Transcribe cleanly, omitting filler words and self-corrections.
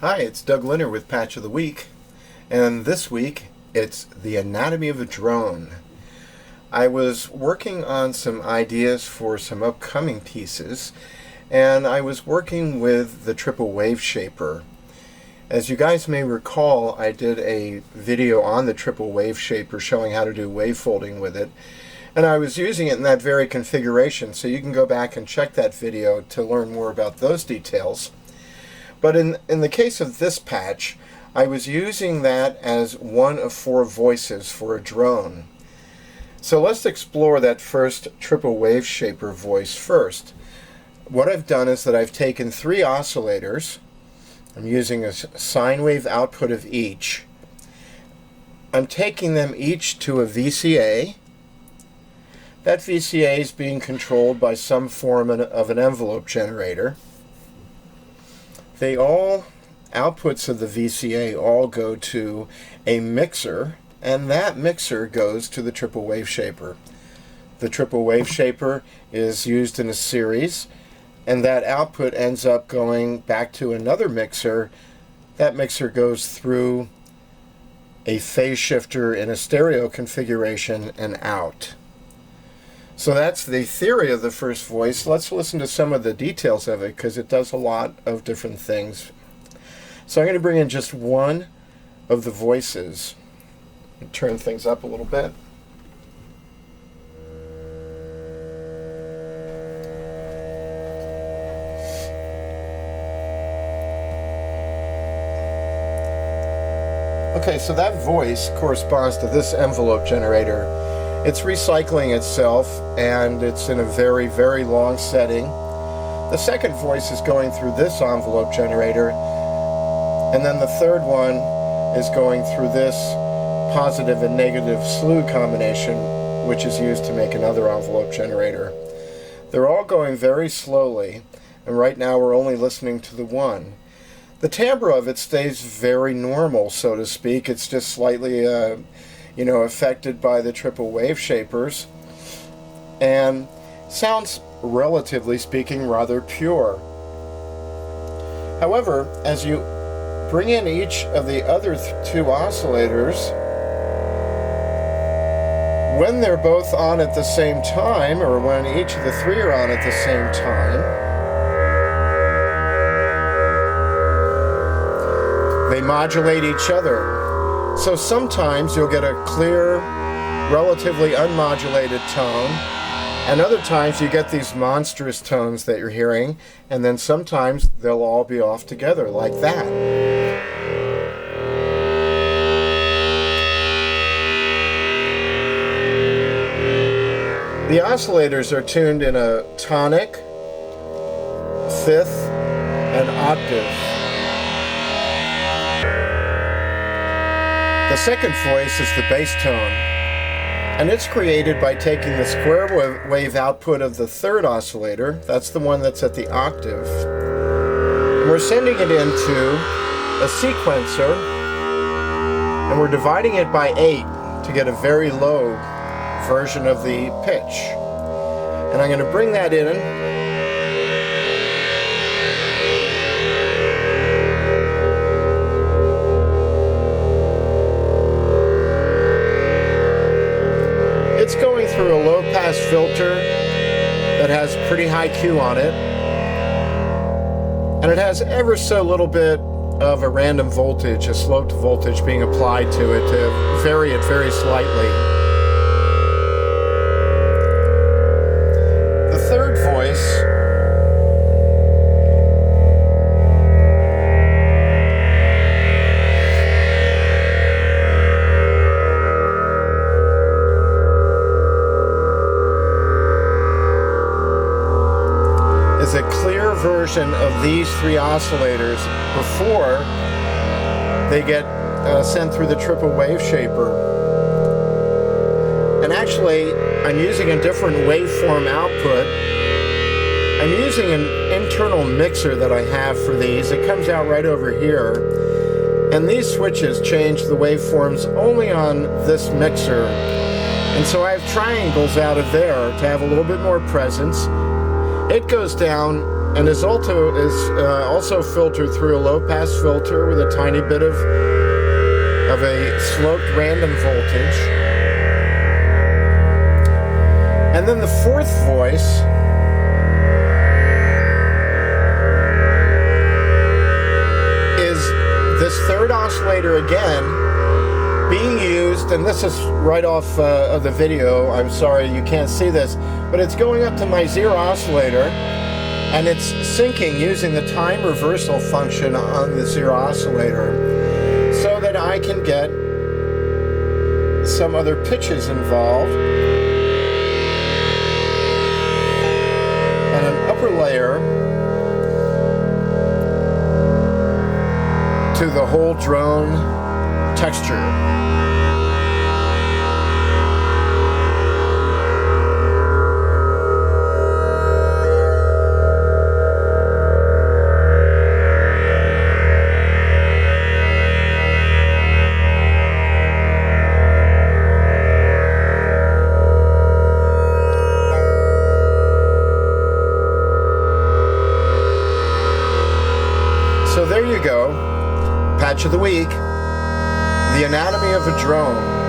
Hi, it's Doug Lynner with Patch of the Week, and this week it's the anatomy of a drone. I was working on some ideas for some upcoming pieces, and I was working with the triple wave shaper. As you guys may recall, I did a video on the triple wave shaper showing how to do wave folding with it, and I was using it in that very configuration, so you can go back and check that video to learn more about those details. But in the case of this patch, I was using that as one of four voices for a drone. So let's explore that first triple wave shaper voice first. What I've done is that I've taken three oscillators. I'm using a sine wave output of each. I'm taking them each to a VCA. That VCA is being controlled by some form of an envelope generator. Outputs of the VCA all go to a mixer, and that mixer goes to the triple wave shaper. The triple wave shaper is used in a series, and that output ends up going back to another mixer. That mixer goes through a phase shifter in a stereo configuration and out. So that's the theory of the first voice. Let's listen to some of the details of it because it does a lot of different things. So I'm going to bring in just one of the voices and turn things up a little bit. Okay, so that voice corresponds to this envelope generator. It's recycling itself, and it's in a very, very long setting. The second voice is going through this envelope generator, and then the third one is going through this positive and negative slew combination, which is used to make another envelope generator. They're all going very slowly, and right now we're only listening to the one. The timbre of it stays very normal, so to speak. It's just slightly affected by the triple wave shapers, and sounds, relatively speaking, rather pure. However, as you bring in each of the other two oscillators, when they're both on at the same time, or when each of the three are on at the same time, they modulate each other. So sometimes you'll get a clear, relatively unmodulated tone, and other times you get these monstrous tones that you're hearing, and then sometimes they'll all be off together like that. The oscillators are tuned in a tonic, fifth, and octave. The second voice is the bass tone, and it's created by taking the square wave output of the third oscillator, that's the one that's at the octave, and we're sending it into a sequencer, and we're dividing it by 8 to get a very low version of the pitch. And I'm going to bring that in. It's going through a low-pass filter that has pretty high Q on it, and it has ever so little bit of a random voltage, a sloped voltage being applied to it to vary it very slightly. The third voice is a clear version of these three oscillators before they get sent through the triple wave shaper. And actually, I'm using a different waveform output. I'm using an internal mixer that I have for these. It comes out right over here. And these switches change the waveforms only on this mixer. And so I have triangles out of there to have a little bit more presence. It goes down and is also filtered through a low-pass filter with a tiny bit of a sloped random voltage. And then the fourth voice is this third oscillator again, being used, and this is right off of the video. I'm sorry you can't see this, but it's going up to my zero oscillator, and it's syncing using the time reversal function on the zero oscillator so that I can get some other pitches involved and an upper layer to the whole drone texture. So there you go, patch of the week, the anatomy of a drone.